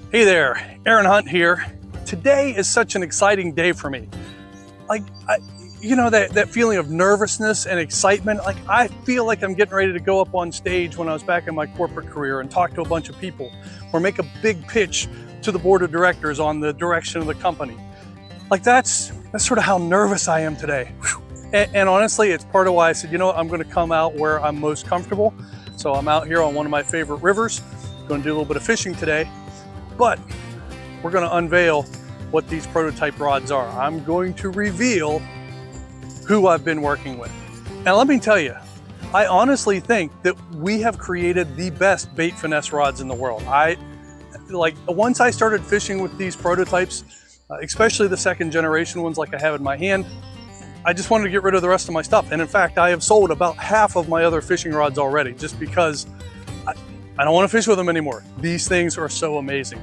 Hey there, Aaron Hunt here. Today is such an exciting day for me. Like, that feeling of nervousness and excitement. Like, I feel like I'm getting ready to go up on stage when I was back in my corporate career and talk to a bunch of people or make a big pitch to the board of directors on the direction of the company. Like, that's sort of how nervous I am today. And honestly, it's part of why I said, I'm going to come out where I'm most comfortable. So I'm out here on one of my favorite rivers, going to do a little bit of fishing today. But we're going to unveil what these prototype rods are. I'm going to reveal who I've been working with. And let me tell you, I honestly think that we have created the best bait finesse rods in the world. Once I started fishing with these prototypes, especially the second generation ones like I have in my hand, I just wanted to get rid of the rest of my stuff. And in fact, I have sold about half of my other fishing rods already just because I don't want to fish with them anymore. These things are so amazing.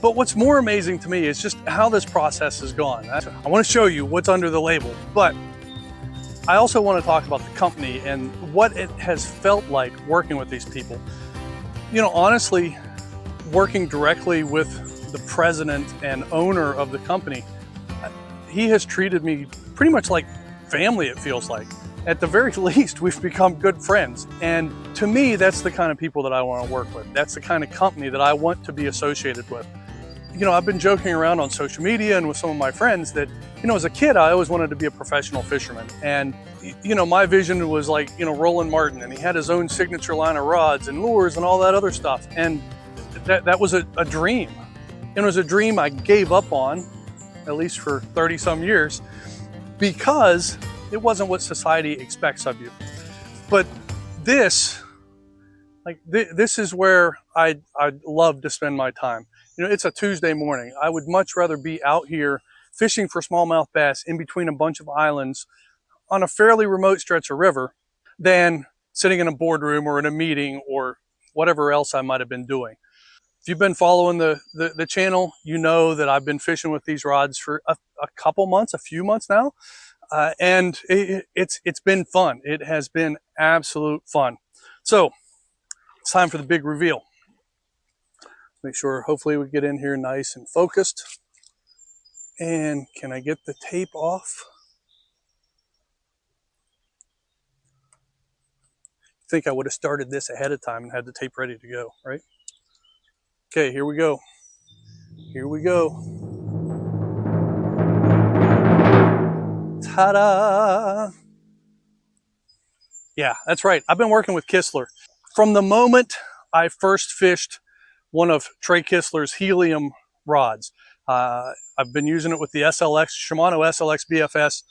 But what's more amazing to me is just how this process has gone. I want to show you what's under the label, but I also want to talk about the company and what it has felt like working with these people. Honestly, working directly with the president and owner of the company, he has treated me pretty much like family, it feels like. At the very least, we've become good friends. And to me, that's the kind of people that I want to work with. That's the kind of company that I want to be associated with. I've been joking around on social media and with some of my friends that, as a kid, I always wanted to be a professional fisherman. And, my vision was like, Roland Martin, and he had his own signature line of rods and lures and all that other stuff. And that was a dream. And it was a dream I gave up on, at least for 30 some years, because it wasn't what society expects of you. But this is where I'd love to spend my time. It's a Tuesday morning. I would much rather be out here fishing for smallmouth bass in between a bunch of islands on a fairly remote stretch of river than sitting in a boardroom or in a meeting or whatever else I might have been doing. If you've been following the channel, you know that I've been fishing with these rods for a few months now. And it's been fun. It has been absolute fun. So it's time for the big reveal. Make sure, hopefully we get in here nice and focused. And can I get the tape off? I think I would have started this ahead of time and had the tape ready to go, right? Okay, here we go. Here we go. Ta-da! Yeah, that's right. I've been working with Kistler. From the moment I first fished one of Trey Kistler's helium rods, I've been using it with the Shimano SLX BFS.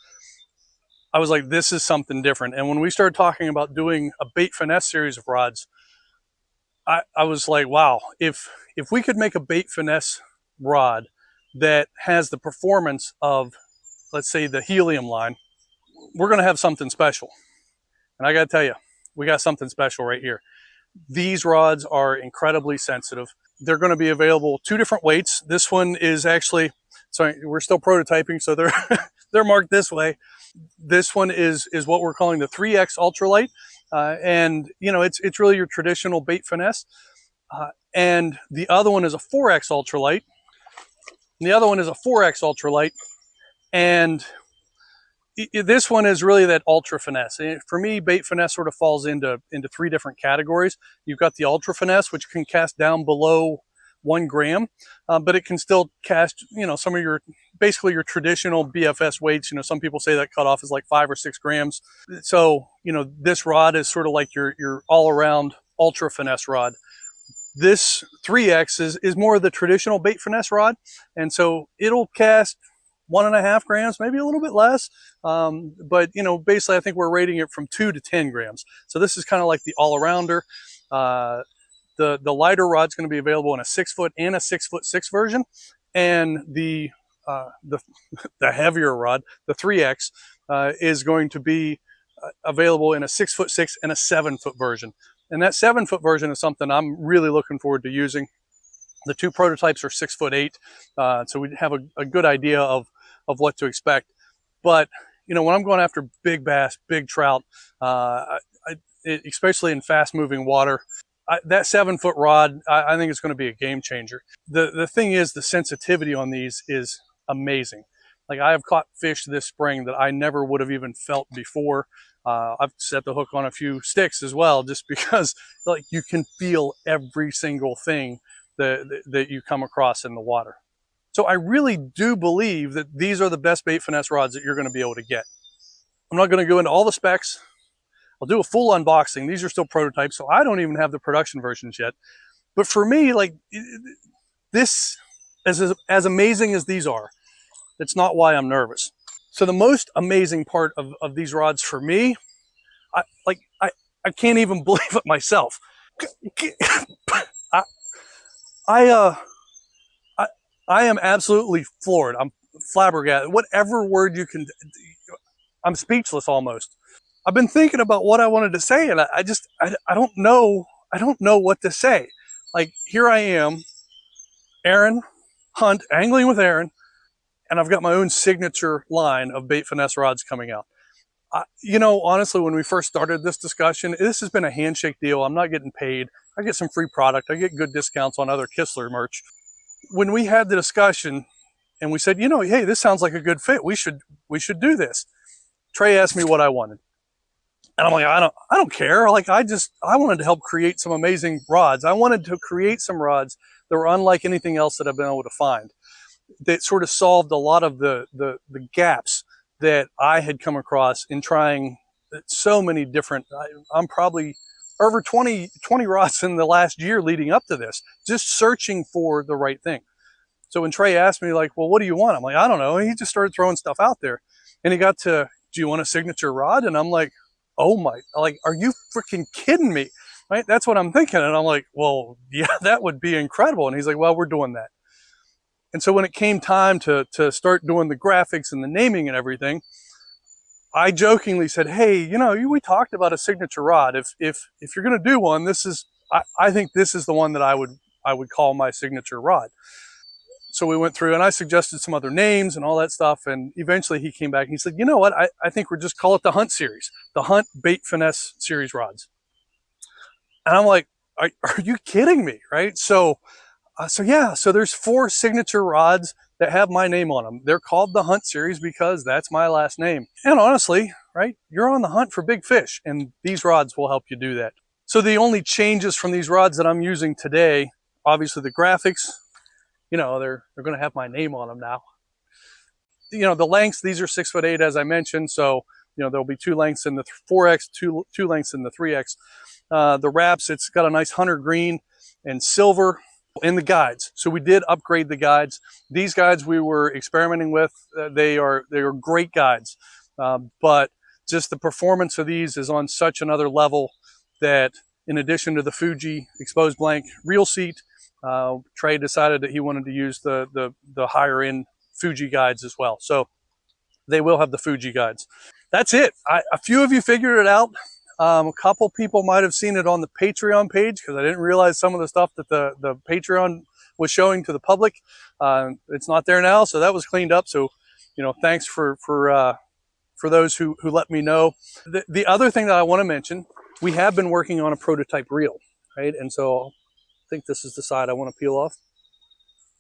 I was like, this is something different. And when we started talking about doing a bait finesse series of rods, I was like, wow, if we could make a bait finesse rod that has the performance of, let's say, the helium line, we're going to have something special. And I got to tell you, we got something special right here. These rods are incredibly sensitive. They're going to be available 2 different weights. This one is actually, sorry, we're still prototyping, so they're they're marked this way. This one is what we're calling the 3X ultralight. And it's really your traditional bait finesse. And the other one is a 4X ultralight. And the other one is a 4X ultralight. And this one is really that ultra finesse. And for me, bait finesse sort of falls into 3 different categories. You've got the ultra finesse, which can cast down below 1 gram, but it can still cast, some of basically your traditional BFS weights. Some people say that cutoff is like 5 or 6 grams. So, this rod is sort of like your all around ultra finesse rod. This 3X is more of the traditional bait finesse rod. And so it'll cast 1.5 grams, maybe a little bit less. But basically I think we're rating it from 2 to 10 grams. So this is kind of like the all-arounder. The lighter rod's going to be available in a 6-foot and a 6'6" version. And the heavier rod, the 3X, is going to be available in a 6'6" and a 7-foot version. And that 7-foot version is something I'm really looking forward to using. The 2 prototypes are 6'8", so we have a good idea of what to expect. But when I'm going after big bass, big trout, especially in fast-moving water, that 7-foot rod, I think it's going to be a game changer. The thing is, the sensitivity on these is amazing. Like, I have caught fish this spring that I never would have even felt before. I've set the hook on a few sticks as well, just because like you can feel every single thing that you come across in the water. So I really do believe that these are the best bait finesse rods that you're going to be able to get. I'm not going to go into all the specs. I'll do a full unboxing. These are still prototypes, so I don't even have the production versions yet. But for me, like, this, as amazing as these are, that's not why I'm nervous. So the most amazing part of these rods for me, I can't even believe it myself. I am absolutely floored. I'm flabbergasted. Whatever word you can, I'm speechless almost. I've been thinking about what I wanted to say, and I don't know what to say. Like, here I am, Aaron Hunt, angling with Aaron, and I've got my own signature line of bait finesse rods coming out. You know, honestly, when we first started this discussion, this has been a handshake deal. I'm not getting paid. I get some free product. I get good discounts on other Kistler merch. When we had the discussion and we said, you know, hey, this sounds like a good fit. We should do this. Trey asked me what I wanted. And I'm like, I don't care. Like, I wanted to help create some amazing rods. I wanted to create some rods that were unlike anything else that I've been able to find. That sort of solved a lot of the gaps that I had come across in trying so many different, I'm probably over 20 rods in the last year leading up to this, just searching for the right thing. So when Trey asked me, like, well, what do you want? I'm like, I don't know. He just started throwing stuff out there. And he got to, do you want a signature rod? And I'm like, oh my, like, are you freaking kidding me? Right? That's what I'm thinking. And I'm like, well, yeah, that would be incredible. And he's like, well, we're doing that. And so when it came time to start doing the graphics and the naming and everything, I jokingly said, hey, you know, we talked about a signature rod. If you're going to do one, this is, I think this is the one that I would call my signature rod. So we went through and I suggested some other names and all that stuff. And eventually he came back and he said, you know what? I think we'll just call it the Hunt series, the Hunt Bait Finesse series rods. And I'm like, are you kidding me? Right? So there's 4 signature rods that have my name on them. They're called the Hunt series because that's my last name. And honestly, right, you're on the hunt for big fish, and these rods will help you do that. So the only changes from these rods that I'm using today, obviously the graphics, you know, they're going to have my name on them now. You know, the lengths, these are 6'8", as I mentioned. So, you know, there'll be 2 lengths in the 4X, two lengths in the 3X. The wraps, it's got a nice hunter green and silver in the guides. So we did upgrade the guides. These guides we were experimenting with. They are great guides. But just the performance of these is on such another level that in addition to the Fuji exposed blank reel seat, Trey decided that he wanted to use the higher end Fuji guides as well. So they will have the Fuji guides. That's it. A few of you figured it out. A couple people might have seen it on the Patreon page because I didn't realize some of the stuff that the Patreon was showing to the public. It's not there now, so that was cleaned up. So, you know, thanks for those who let me know. The other thing that I want to mention, we have been working on a prototype reel, right? And so I think this is the side I want to peel off.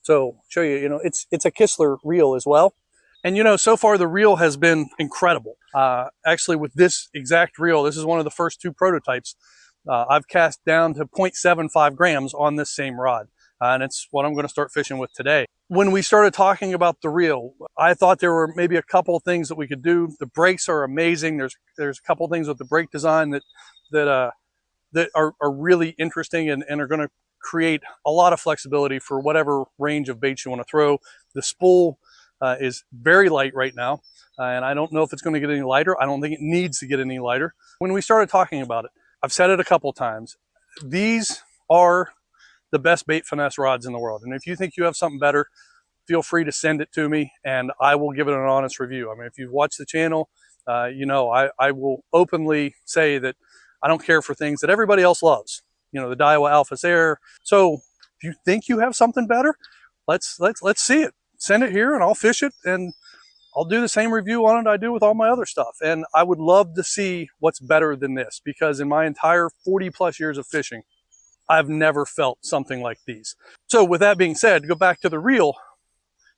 So show you, you know, it's a Kistler reel as well. And, you know, so far the reel has been incredible. Actually, with this exact reel, this is one of the first 2 prototypes. I've cast down to 0.75 grams on this same rod. And it's what I'm going to start fishing with today. When we started talking about the reel, I thought there were maybe a couple of things that we could do. The brakes are amazing. There's a couple of things with the brake design that are really interesting and are going to create a lot of flexibility for whatever range of baits you want to throw. The spool is very light right now, and I don't know if it's going to get any lighter. I don't think it needs to get any lighter. When we started talking about it, I've said it a couple times, these are the best bait finesse rods in the world. And if you think you have something better, feel free to send it to me and I will give it an honest review. I mean, if you've watched the channel, you know, I will openly say that I don't care for things that everybody else loves. You know, the Daiwa Alpha Air. So if you think you have something better, let's see it. Send it here and I'll fish it and I'll do the same review on it I do with all my other stuff. And I would love to see what's better than this, because in my entire 40+ years of fishing, I've never felt something like these. So with that being said, to go back to the reel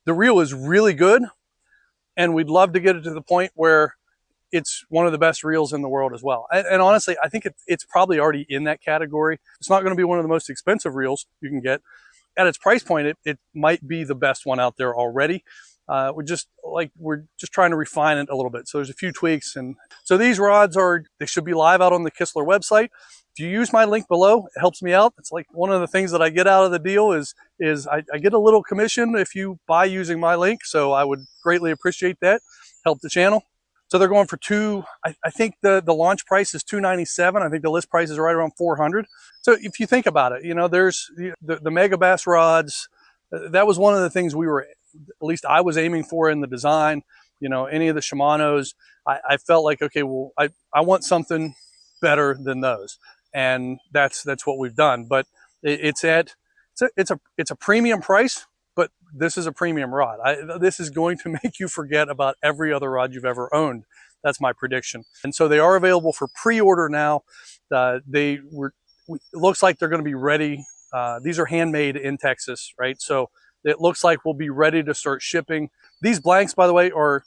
is really good, and we'd love to get it to the point where it's one of the best reels in the world as well. And honestly, I think it's probably already in that category. It's not going to be one of the most expensive reels you can get. At its price point, it might be the best one out there already. We're just trying to refine it a little bit. So there's a few tweaks. And so these rods they should be live out on the Kistler website. If you use my link below, it helps me out. It's like one of the things that I get out of the deal is I get a little commission if you buy using my link. So I would greatly appreciate that. Help the channel. So they're going for I think the launch price is $297. I think the list price is right around $400. So if you think about it, you know, there's the Mega Bass rods. That was one of the things at least I was aiming for in the design. You know, any of the Shimanos, I felt like, okay, well, I want something better than those. And that's what we've done. But it's a premium price, but this is a premium rod. This is going to make you forget about every other rod you've ever owned. That's my prediction. And so they are available for pre-order now. It looks like they're going to be ready. These are handmade in Texas, right? So it looks like we'll be ready to start shipping. These blanks, by the way, are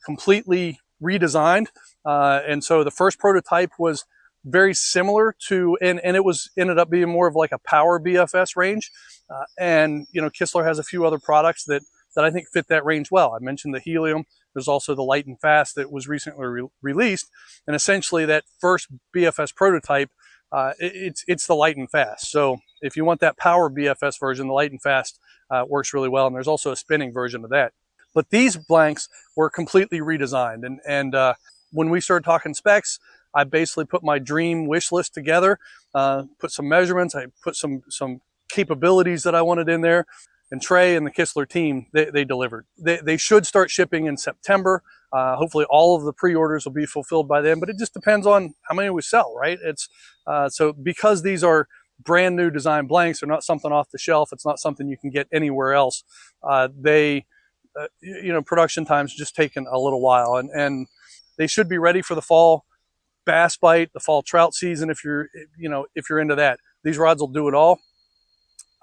completely redesigned. And so the first prototype was very similar to, and it ended up being more of like a power BFS range. And, you know, Kistler has a few other products that I think fit that range well. I mentioned the helium. There's also the light and fast that was recently released. And essentially that first BFS prototype, it's the light and fast. So if you want that power BFS version, the light and fast works really well. And there's also a spinning version of that. But these blanks were completely redesigned. And when we started talking specs, I basically put my dream wish list together, put some measurements, I put some capabilities that I wanted in there, and Trey and the Kistler team, they delivered. They should start shipping in September. Hopefully all of the pre-orders will be fulfilled by then, but it just depends on how many we sell, right? So because these are brand new design blanks, they're not something off the shelf, it's not something you can get anywhere else. You know, production time's just taken a little while, and they should be ready for the fall bass bite, the fall trout season. If you're into that, these rods will do it all.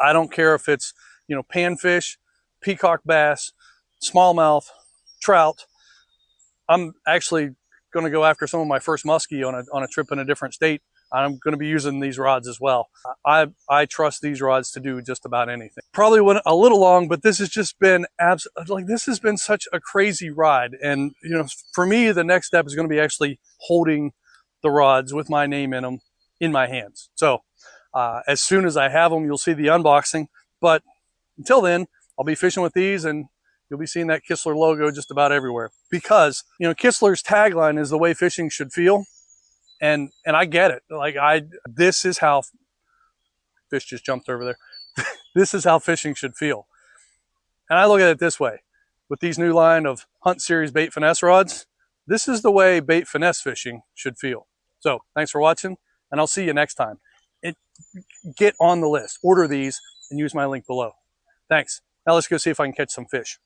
I don't care if it's, you know, panfish, peacock bass, smallmouth, trout. I'm actually going to go after some of my first muskie on a trip in a different state. I'm going to be using these rods as well. I trust these rods to do just about anything. Probably went a little long, but this has just been this has been such a crazy ride. And, you know, for me, the next step is going to be actually holding the rods with my name in them in my hands. So as soon as I have them, you'll see the unboxing. But until then, I'll be fishing with these, and you'll be seeing that Kistler logo just about everywhere. Because, you know, Kistler's tagline is the way fishing should feel. And I get it. Like this is how fish just jumped over there. This is how fishing should feel. And I look at it this way. With these new line of Hunt Series bait finesse rods, this is the way bait finesse fishing should feel. So thanks for watching, and I'll see you next time. Get on the list, order these, and use my link below. Thanks. Now let's go see if I can catch some fish.